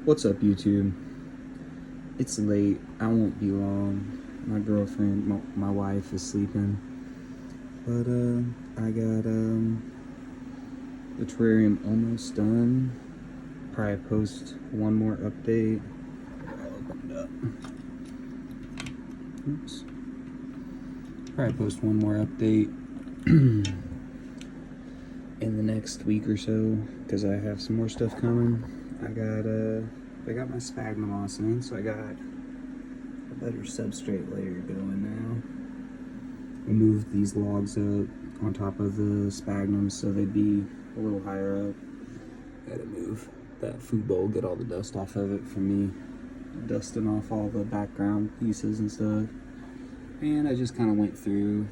What's up, YouTube? It's late. I won't be long. My girlfriend, my wife is sleeping. But I got the terrarium almost done. Probably post one more update. Oops. Probably post one more update in the next week or so, because I have some more stuff coming. I got my sphagnum moss in, so I got a better substrate layer going now. I moved these logs up on top of the sphagnum so they'd be a little higher up. Gotta move that food bowl, get all the dust off of it from me dusting off all the background pieces and stuff. And I just kind of went through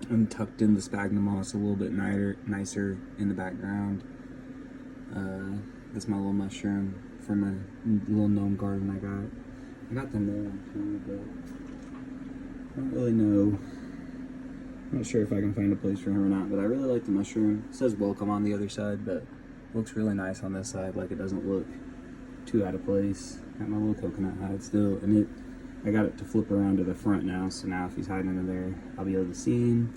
and tucked in the sphagnum moss a little bit nicer in the background. That's my little mushroom from a little gnome garden I got them there, but I don't really know. I'm not sure if I can find a place for him or not, but I really like the mushroom. It says welcome on the other side, but it looks really nice on this side. Like, it doesn't look too out of place. Got my little coconut hide still, and I got it to flip around to the front now, so now if he's hiding under there, I'll be able to see him.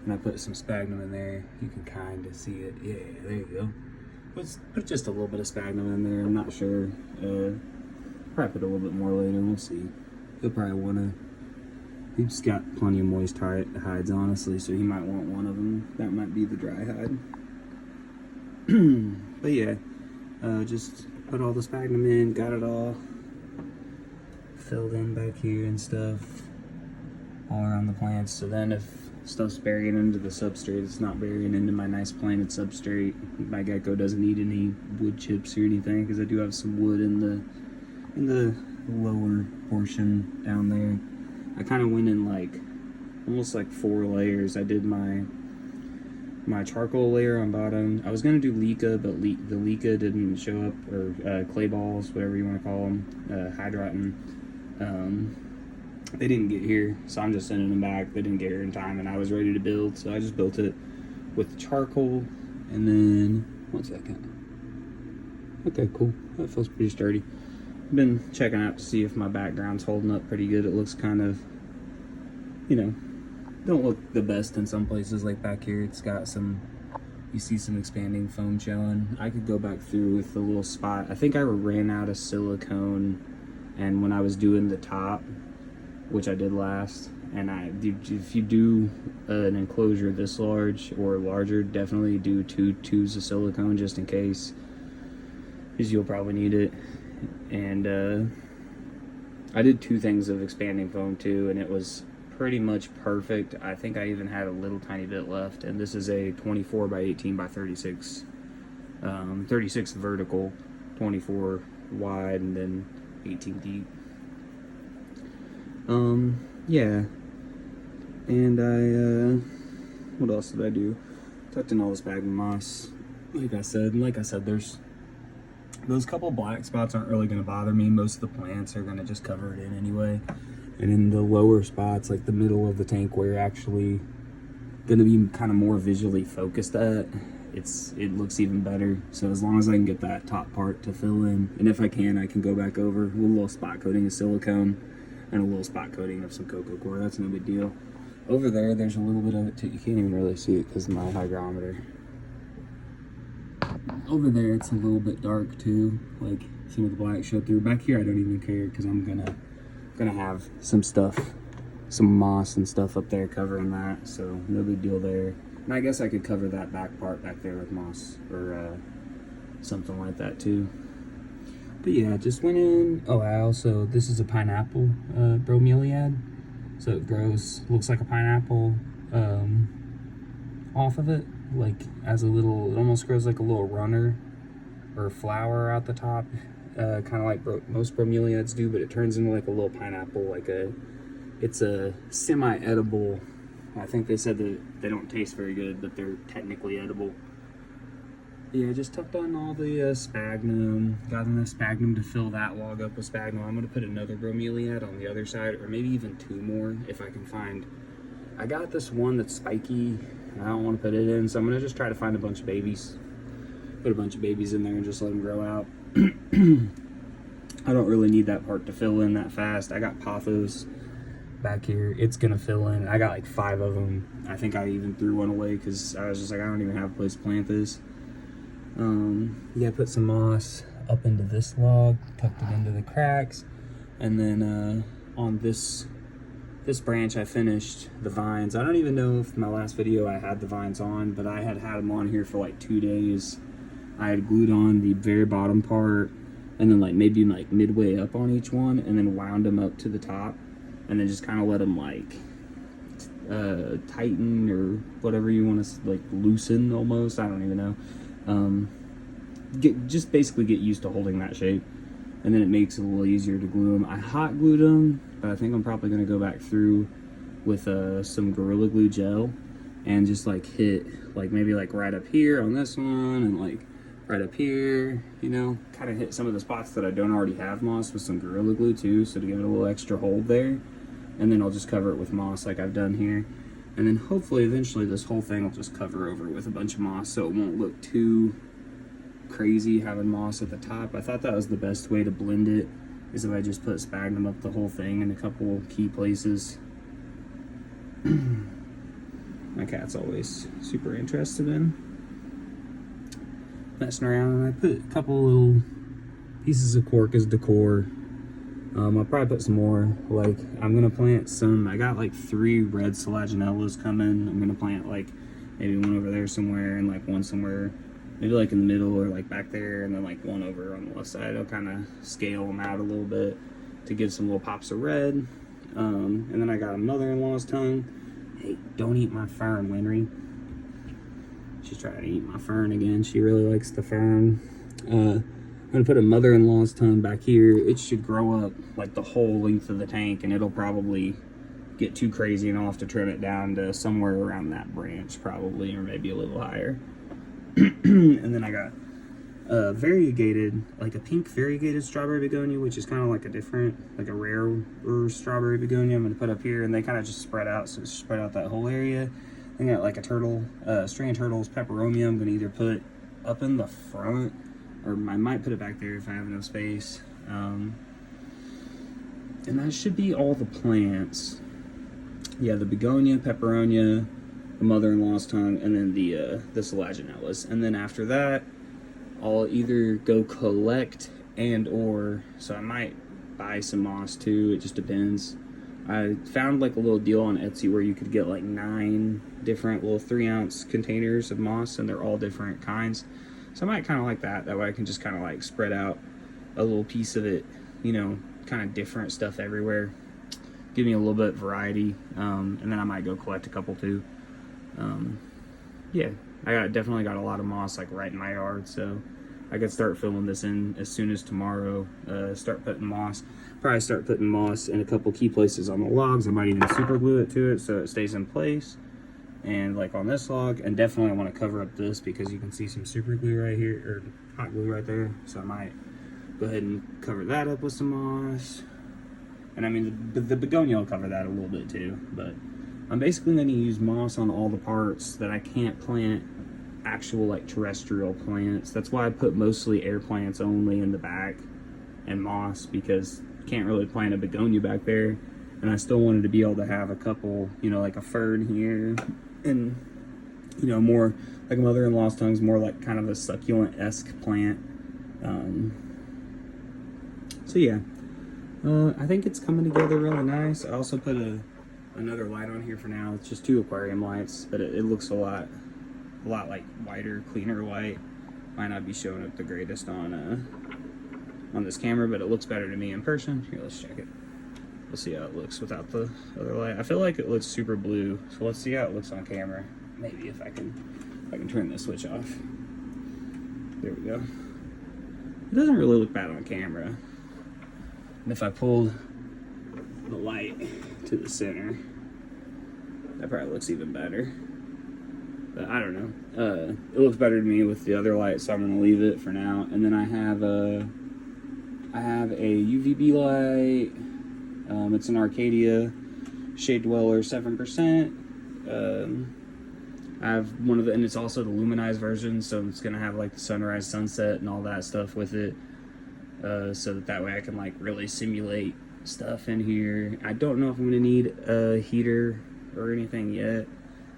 And I put some sphagnum in there. You can kind of see it. Yeah, there you go. Put just a little bit of sphagnum in there. I'm not sure. Probably put a little bit more later. We'll see. He'll probably want to. He's got plenty of moist hides, honestly, so he might want one of them. That might be the dry hide. But yeah, just put all the sphagnum in. Got it all filled in back here and stuff all around the plants. So then if stuff's burying into the substrate, it's not burying into my nice planted substrate. My gecko doesn't need any wood chips or anything, because I do have some wood in the lower portion down there. I kind of went in like almost like 4 layers. I did my charcoal layer on bottom. I was gonna do leca, but the leca didn't show up, or clay balls, whatever you want to call them, hydroton. They didn't get here, so I'm just sending them back. They didn't get here in time, and I was ready to build, so I just built it with charcoal. And then, 1 second. Okay, cool. That feels pretty sturdy. I've been checking out to see if my background's holding up pretty good. It looks kind of, you know, don't look the best in some places. Like back here, it's got some, you see some expanding foam showing. I could go back through with a little spot. I think I ran out of silicone, and when I was doing the top, which I did last, and if you do an enclosure this large or larger, definitely do 2 tubes of silicone just in case, because you'll probably need it. And I did 2 things of expanding foam too, and it was pretty much perfect. I think I even had a little tiny bit left, and this is a 24 by 18 by 36 36 vertical, 24 wide, and then 18 deep. Yeah, and what else did I do? Tucked in all the sphagnum moss. Like I said, there's those couple black spots aren't really going to bother me. Most of the plants are going to just cover it in anyway. And in the lower spots, like the middle of the tank, where you're actually going to be kind of more visually focused at, it looks even better. So as long as I can get that top part to fill in, and if I can go back over with a little spot coating of silicone and a little spot coating of some coco coir. That's no big deal. Over there's a little bit of it too. You can't even really see it because of my hygrometer. Over there, it's a little bit dark too. Like some of the black showed through. Back here, I don't even care because I'm gonna have some stuff, some moss and stuff up there covering that. So no big deal there. And I guess I could cover that back part back there with moss or something like that too. But yeah, just went in. Oh, this is a pineapple bromeliad. So it looks like a pineapple off of it. Like as a little, it almost grows like a little runner or flower out the top. Kind of like most bromeliads do, but it turns into like a little pineapple, it's a semi-edible. I think they said that they don't taste very good, but they're technically edible. Yeah, just tucked on all the sphagnum, got enough sphagnum to fill that log up with sphagnum. I'm going to put another bromeliad on the other side, or maybe even 2 more if I can find. I got this one that's spiky, and I don't want to put it in, so I'm going to just try to find a bunch of babies put a bunch of babies in there and just let them grow out. I don't really need that part to fill in that fast. I got pothos back here. It's gonna fill in. I got like 5 of them. I think I even threw one away because I was just like, I don't even have a place to plant this. Yeah, put some moss up into this log, tucked it into the cracks, and then on this branch I finished the vines. I don't even know if my last video I had the vines on, but I had them on here for like 2 days. I had glued on the very bottom part, and then like maybe like midway up on each one, and then wound them up to the top, and then just kind of let them like tighten or whatever you want to like loosen almost. I don't even know. Just basically get used to holding that shape, and then it makes it a little easier to glue them. I hot glued them, but I think I'm probably going to go back through with some Gorilla Glue gel and just like hit like maybe like right up here on this one and like right up here, you know, kind of hit some of the spots that I don't already have moss with some Gorilla Glue too, so to give it a little extra hold there. And then I'll just cover it with moss like I've done here, and then hopefully eventually this whole thing will just cover over with a bunch of moss so it won't look too crazy having moss at the top. I thought that was the best way to blend it, is if I just put sphagnum up the whole thing in a couple key places. My cat's always super interested in messing around. I put a couple little pieces of cork as decor. I'll probably put some more. Like, I'm gonna plant some, I got like 3 red selaginellas coming. I'm gonna plant like maybe one over there somewhere and like one somewhere maybe like in the middle or like back there, and then like one over on the left side. I'll kind of scale them out a little bit to give some little pops of red. And then I got a mother-in-law's tongue. Hey, don't eat my fern, Winry. She's trying to eat my fern again. She really likes the fern. I'm gonna put a mother-in-law's tongue back here. It should grow up like the whole length of the tank, and it'll probably get too crazy and I'll have to trim it down to somewhere around that branch probably, or maybe a little higher. And then I got variegated, like a pink variegated strawberry begonia, which is kind of like a different, like a rarer strawberry begonia. I'm gonna put up here, and they kind of just spread out, so it's spread out that whole area. I got like a turtle, string of turtles, peperomia. I'm gonna either put up in the front, or I might put it back there if I have enough space. And that should be all the plants. Yeah, the begonia, peperonia, the mother-in-law's tongue, and then the selaginellas. And then after that, I'll either go collect so I might buy some moss too. It just depends. I found like a little deal on Etsy where you could get like 9 different little 3-ounce containers of moss, and they're all different kinds. So I might kind of like that. That way I can just kind of like spread out a little piece of it, you know, kind of different stuff everywhere. Give me a little bit of variety. And then I might go collect a couple too. Yeah, I definitely got a lot of moss like right in my yard, so I could start filling this in as soon as tomorrow. Start putting moss. Probably start putting moss in a couple key places on the logs. I might even super glue it to it so it stays in place. And like on this log, and definitely I want to cover up this because you can see some super glue right here, or hot glue right there. So I might go ahead and cover that up with some moss. And I mean, the begonia will cover that a little bit too, but I'm basically going to use moss on all the parts that I can't plant actual like terrestrial plants. That's why I put mostly air plants only in the back and moss, because you can't really plant a begonia back there. And I still wanted to be able to have a couple, you know, like a fern here, and, you know, more like a mother-in-law's tongue's more like kind of a succulent-esque plant. So yeah, I think it's coming together really nice. I also put another light on here for now. It's just 2 aquarium lights, but it looks a lot like whiter, cleaner light. Might not be showing up the greatest on this camera, but it looks better to me in person. Here, let's check it. Let's see how it looks without the other light. I feel like it looks super blue, so let's see how it looks on camera. Maybe if I can turn this switch off. There we go. It doesn't really look bad on camera. And if I pulled the light to the center, that probably looks even better. But I don't know. It looks better to me with the other light, so I'm gonna leave it for now. And then I have a UVB light. It's an Arcadia Shade Dweller 7%. I have one of the, and it's also the luminized version, so it's gonna have like the sunrise, sunset, and all that stuff with it, so that way I can like really simulate stuff in here. I don't know if I'm gonna need a heater or anything yet.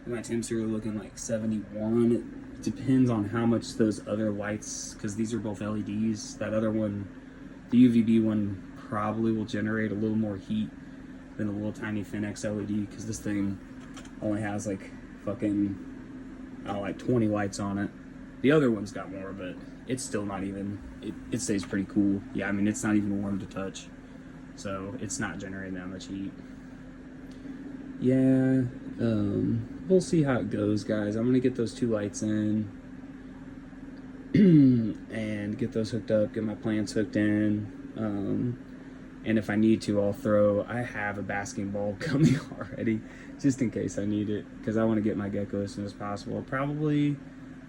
My temps are looking like 71. It depends on how much those other lights, because these are both LEDs. That other one, the UVB one, probably will generate a little more heat than a little tiny Finex LED, because this thing only has like fucking, I don't know, like 20 lights on it. The other one's got more, but it's still not even, it stays pretty cool. Yeah, I mean, it's not even warm to touch, so it's not generating that much heat. Yeah, we'll see how it goes, guys. I'm gonna get those 2 lights in and get those hooked up, get my plants hooked in, and if I need to, I have a basking bulb coming already, just in case I need it, because I want to get my gecko as soon as possible. I'll probably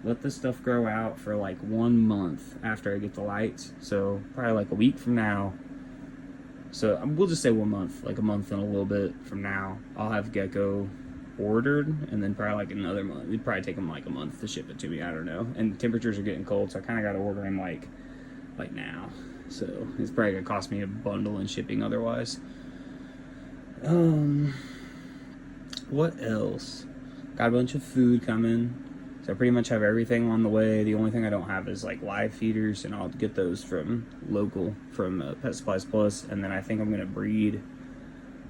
let this stuff grow out for like 1 month after I get the lights, so probably like a week from now. So we'll just say 1 month, like a month and a little bit from now, I'll have gecko ordered, and then probably like another month. It'd probably take them like a month to ship it to me. I don't know. And temperatures are getting cold, so I kind of got to order them like now. So it's probably gonna cost me a bundle in shipping otherwise. What else? Got a bunch of food coming. So I pretty much have everything on the way. The only thing I don't have is like live feeders, and I'll get those from Pet Supplies Plus. And then I think I'm gonna breed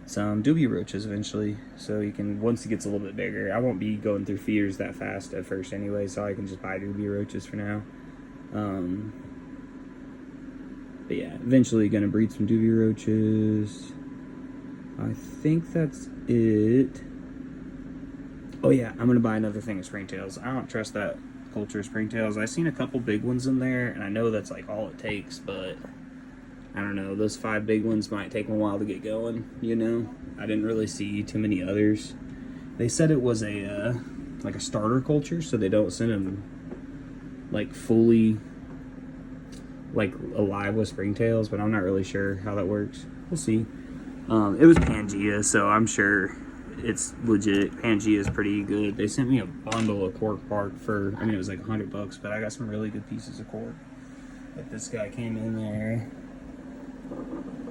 some doobie roaches eventually, so you can, once it gets a little bit bigger, I won't be going through feeders that fast at first anyway, so I can just buy doobie roaches for now. But yeah, eventually gonna breed some doobie roaches. I think that's it. Oh yeah, I'm gonna buy another thing of springtails. I don't trust that culture of springtails. I've seen a couple big ones in there, and I know that's like all it takes, but I don't know, those 5 big ones might take a while to get going, you know? I didn't really see too many others. They said it was a like a starter culture, so they don't send them like fully like alive with springtails, but I'm not really sure how that works. We'll see. It was Pangea, so I'm sure it's legit. Pangea is pretty good. They sent me a bundle of cork bark for, I mean, it was like $100, but I got some really good pieces of cork. Like this guy came in there.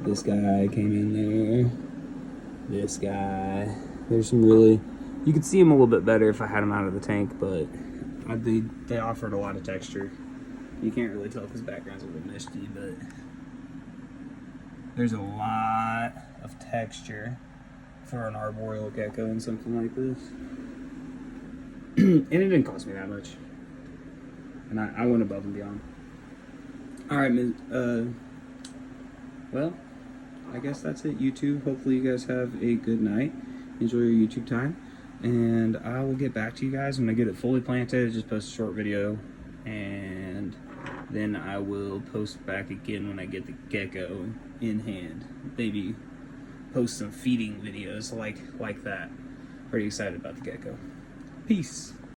This guy came in there. This guy. There's some really, you could see him a little bit better if I had him out of the tank, but they offered a lot of texture. You can't really tell if his background's a little misty, but there's a lot of texture for an arboreal gecko and something like this. And it didn't cost me that much. And I went above and beyond. Alright, well, I guess that's it, YouTube. Hopefully you guys have a good night. Enjoy your YouTube time. And I will get back to you guys when I get it fully planted. Just post a short video. And then I will post back again when I get the gecko in hand. Maybe post some feeding videos like that. Pretty excited about the gecko. Peace.